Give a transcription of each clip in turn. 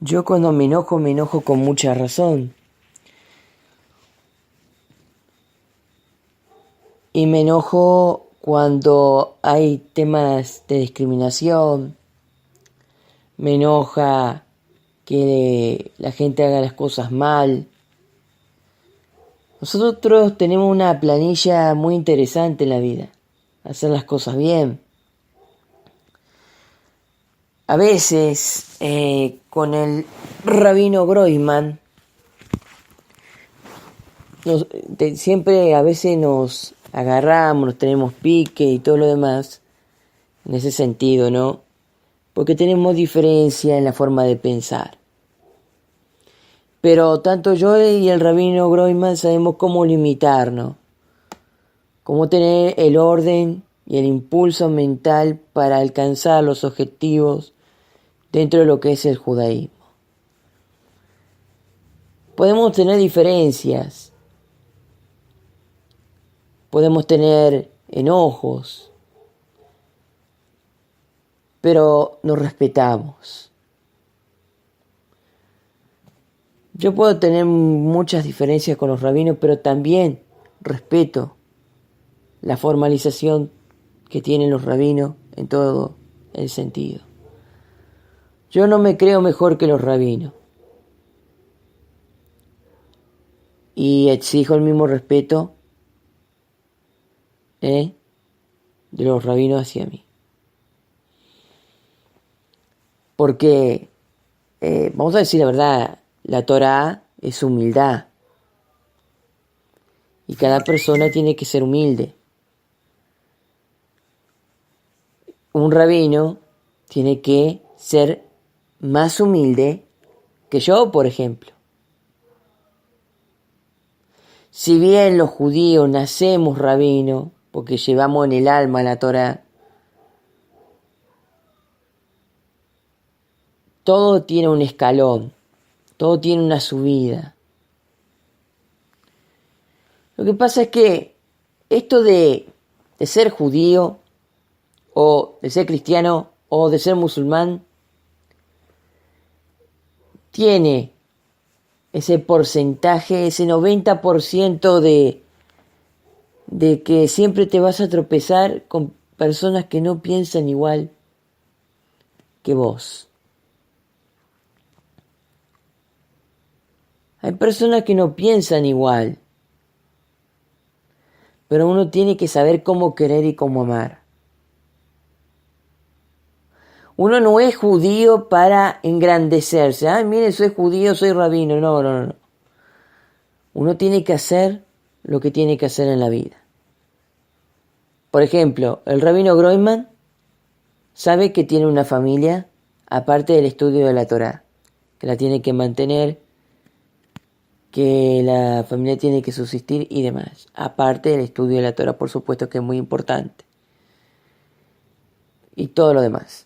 Yo cuando me enojo con mucha razón. Y me enojo cuando hay temas de discriminación. Me enoja que la gente haga las cosas mal. Nosotros tenemos una planilla muy interesante en la vida. Hacer las cosas bien. A veces, con el rabino Groisman, siempre a veces nos agarramos, nos tenemos pique y todo lo demás, en ese sentido, ¿no? Porque tenemos diferencia en la forma de pensar. Pero tanto yo y el rabino Groisman sabemos cómo limitarnos, cómo tener el orden y el impulso mental para alcanzar los objetivos dentro de lo que es el judaísmo. Podemos tener diferencias, podemos tener enojos, pero nos respetamos. Yo puedo tener muchas diferencias con los rabinos, pero también respeto la formalización que tienen los rabinos en todo el sentido. Yo no me creo mejor que los rabinos. Y exijo el mismo respeto de los rabinos hacia mí. Porque, vamos a decir la verdad, la Torá es humildad. Y cada persona tiene que ser humilde. Un rabino tiene que ser más humilde que yo, por ejemplo. Si bien los judíos nacemos rabinos, porque llevamos en el alma la Torá, todo tiene un escalón, todo tiene una subida. Lo que pasa es que esto de ser judío, o de ser cristiano, o de ser musulmán, tiene ese porcentaje, ese 90% de que siempre te vas a tropezar con personas que no piensan igual que vos. Hay personas que no piensan igual, pero uno tiene que saber cómo querer y cómo amar. Uno no es judío para engrandecerse. Ay, mire, soy judío, soy rabino. No. Uno tiene que hacer lo que tiene que hacer en la vida. Por ejemplo, el rabino Groisman sabe que tiene una familia aparte del estudio de la Torá, que la tiene que mantener, que la familia tiene que subsistir y demás. Aparte del estudio de la Torá, por supuesto que es muy importante. Y todo lo demás.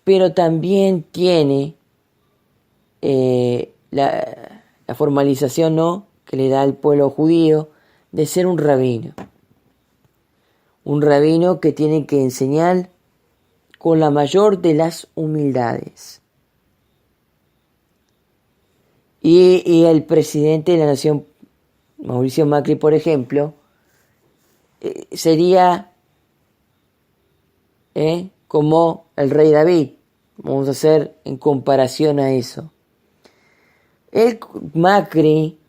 Pero también tiene la formalización, ¿no?, que le da al pueblo judío de ser un rabino. Un rabino que tiene que enseñar con la mayor de las humildades. Y el presidente de la nación, Mauricio Macri, por ejemplo, sería como el rey David. Vamos a hacer en comparación a eso. El Macri,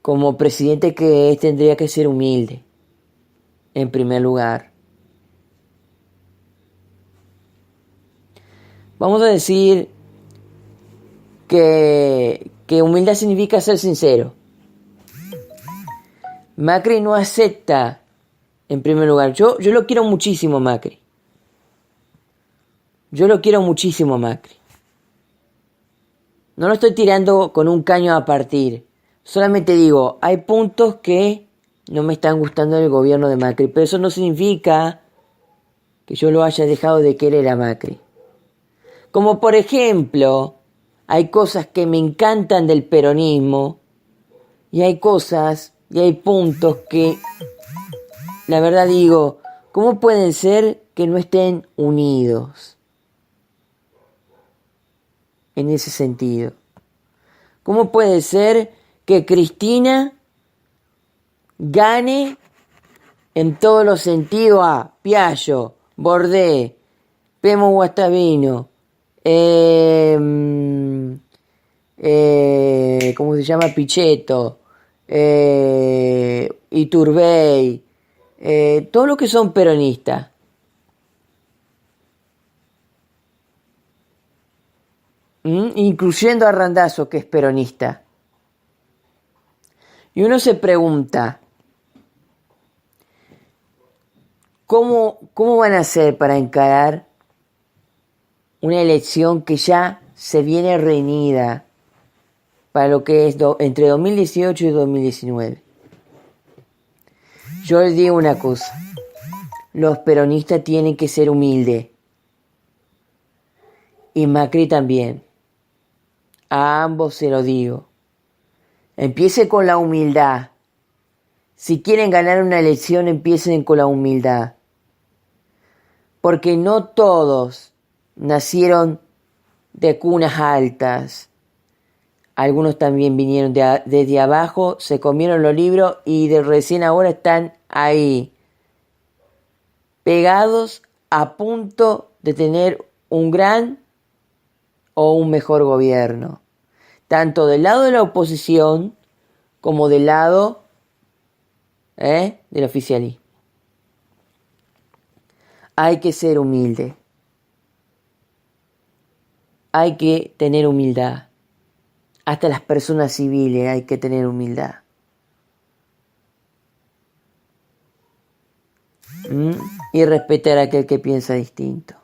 como presidente que es, tendría que ser humilde, en primer lugar. Vamos a decir que humildad significa ser sincero. Macri no acepta, en primer lugar. Yo lo quiero muchísimo, Macri. Yo lo quiero muchísimo, Macri. No lo estoy tirando con un caño a partir. Solamente digo, hay puntos que no me están gustando del gobierno de Macri, pero eso no significa que yo lo haya dejado de querer a Macri. Como por ejemplo, hay cosas que me encantan del peronismo y hay cosas y hay puntos que, la verdad digo, ¿cómo pueden ser que no estén unidos? en ese sentido? ¿Cómo puede ser que Cristina gane en todos los sentidos a Piaggio, Bordet, Pemo Guastavino, ¿cómo se llama? Pichetto, Iturbey, todos los que son peronistas? Incluyendo a Randazzo, que es peronista. Y uno se pregunta, ¿cómo van a hacer para encarar una elección que ya se viene reñida para lo que es entre 2018 y 2019? Yo les digo una cosa, los peronistas tienen que ser humildes, y Macri también, a ambos se lo digo. Empiece con la humildad. Si quieren ganar una elección, empiecen con la humildad. Porque no todos nacieron de cunas altas. Algunos también vinieron desde abajo, se comieron los libros y de recién ahora están ahí, pegados a punto de tener un gran o un mejor gobierno, tanto del lado de la oposición como del lado del oficialismo. Hay que ser humilde. Hay que tener humildad. Hasta las personas civiles hay que tener humildad. Y respetar a aquel que piensa distinto.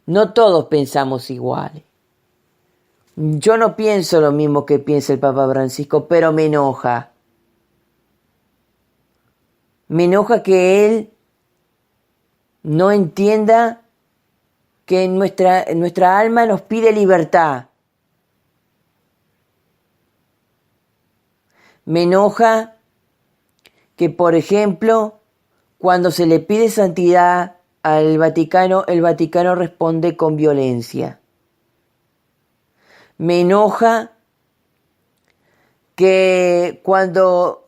No todos pensamos iguales. Yo no pienso lo mismo que piensa el Papa Francisco, pero me enoja. Me enoja que él no entienda que nuestra alma nos pide libertad. Me enoja que, por ejemplo, cuando se le pide santidad al Vaticano, el Vaticano responde con violencia. Me enoja que cuando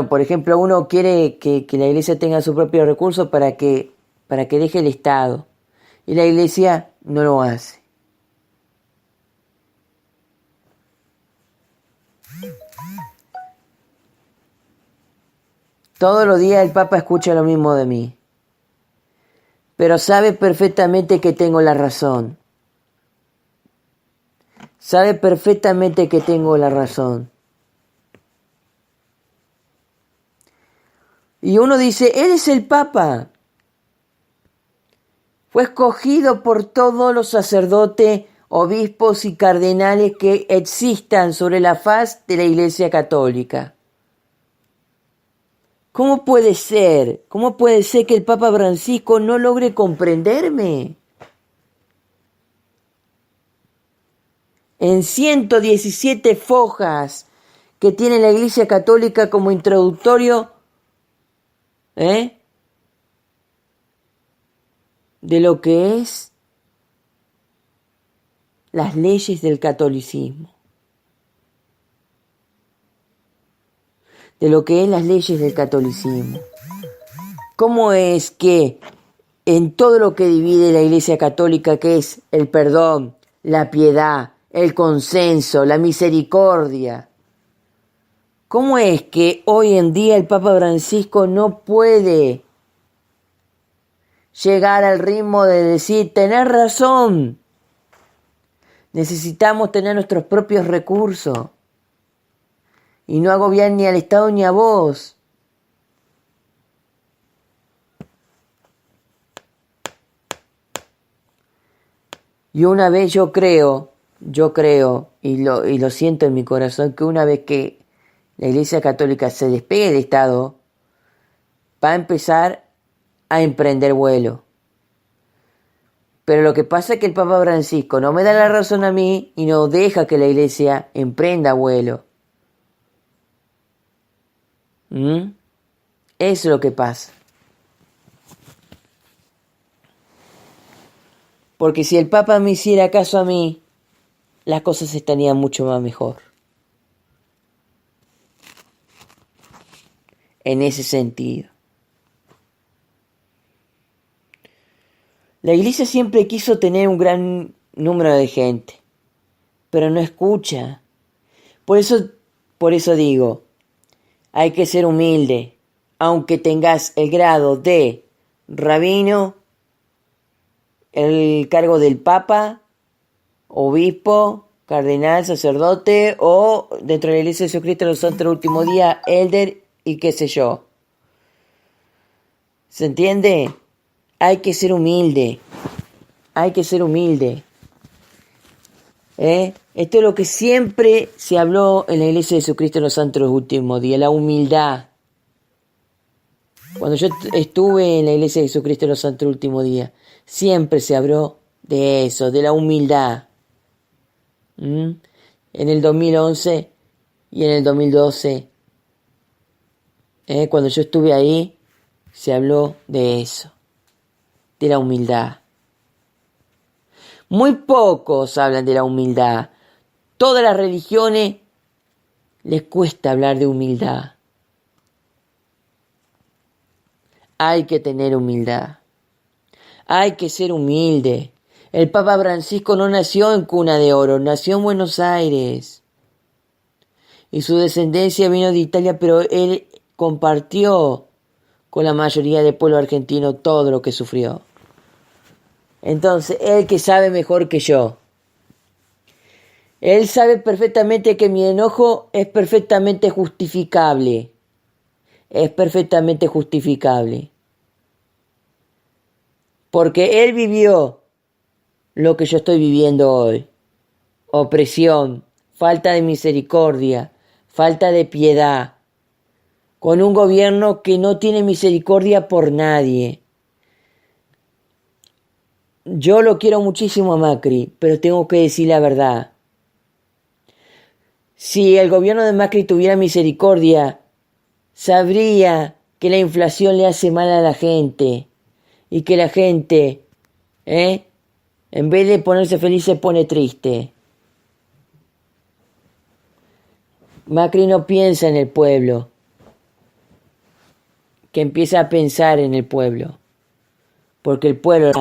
por ejemplo, uno quiere que la iglesia tenga sus propios recursos para que deje el Estado, y la iglesia no lo hace. Todos los días el Papa escucha lo mismo de mí, pero sabe perfectamente que tengo la razón. Sabe perfectamente que tengo la razón. Y uno dice, él es el Papa. Fue escogido por todos los sacerdotes, obispos y cardenales que existan sobre la faz de la Iglesia Católica. ¿Cómo puede ser? ¿Cómo puede ser que el Papa Francisco no logre comprenderme? En 117 fojas que tiene la Iglesia Católica como introductorio, de lo que es las leyes del catolicismo. De lo que es las leyes del catolicismo. ¿Cómo es que en todo lo que divide la Iglesia Católica, que es el perdón, la piedad, el consenso, la misericordia, cómo es que hoy en día el Papa Francisco no puede llegar al ritmo de decir, tenés razón, necesitamos tener nuestros propios recursos y no agobiar ni al Estado ni a vos? Y una vez yo creo, y lo siento en mi corazón, que una vez que la Iglesia Católica se despegue del Estado, va a empezar a emprender vuelo. Pero lo que pasa es que el Papa Francisco no me da la razón a mí y no deja que la Iglesia emprenda vuelo. Eso es lo que pasa. Porque si el Papa me hiciera caso a mí, las cosas estarían mucho más mejor. En ese sentido. La iglesia siempre quiso tener un gran número de gente, pero no escucha. Por eso digo, hay que ser humilde, aunque tengas el grado de rabino, el cargo del papa, obispo, cardenal, sacerdote o dentro de la Iglesia de Jesucristo de los Santos del Último Día, elder y qué sé yo. ¿Se entiende? Hay que ser humilde. Hay que ser humilde. Esto es lo que siempre se habló en la Iglesia de Jesucristo de los Santos de los Últimos Días, la humildad. Cuando yo estuve en la Iglesia de Jesucristo de los Santos de los Últimos Días, siempre se habló de eso, de la humildad. En el 2011 y en el 2012, cuando yo estuve ahí, se habló de eso, de la humildad. Muy pocos hablan de la humildad. Todas las religiones les cuesta hablar de humildad. Hay que tener humildad. Hay que ser humilde. El Papa Francisco no nació en cuna de oro, nació en Buenos Aires. Y su descendencia vino de Italia, pero él compartió con la mayoría del pueblo argentino todo lo que sufrió. Entonces, él que sabe mejor que yo. Él sabe perfectamente que mi enojo es perfectamente justificable. Es perfectamente justificable. Porque él vivió lo que yo estoy viviendo hoy. Opresión, falta de misericordia, falta de piedad. Con un gobierno que no tiene misericordia por nadie. Yo lo quiero muchísimo a Macri, pero tengo que decir la verdad. Si el gobierno de Macri tuviera misericordia, sabría que la inflación le hace mal a la gente y que la gente, en vez de ponerse feliz, se pone triste. Macri no piensa en el pueblo, que empieza a pensar en el pueblo, porque el pueblo...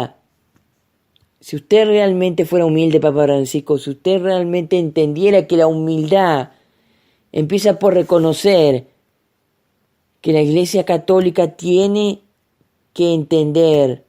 Si usted realmente fuera humilde, Papa Francisco, si usted realmente entendiera que la humildad empieza por reconocer que la Iglesia Católica tiene que entender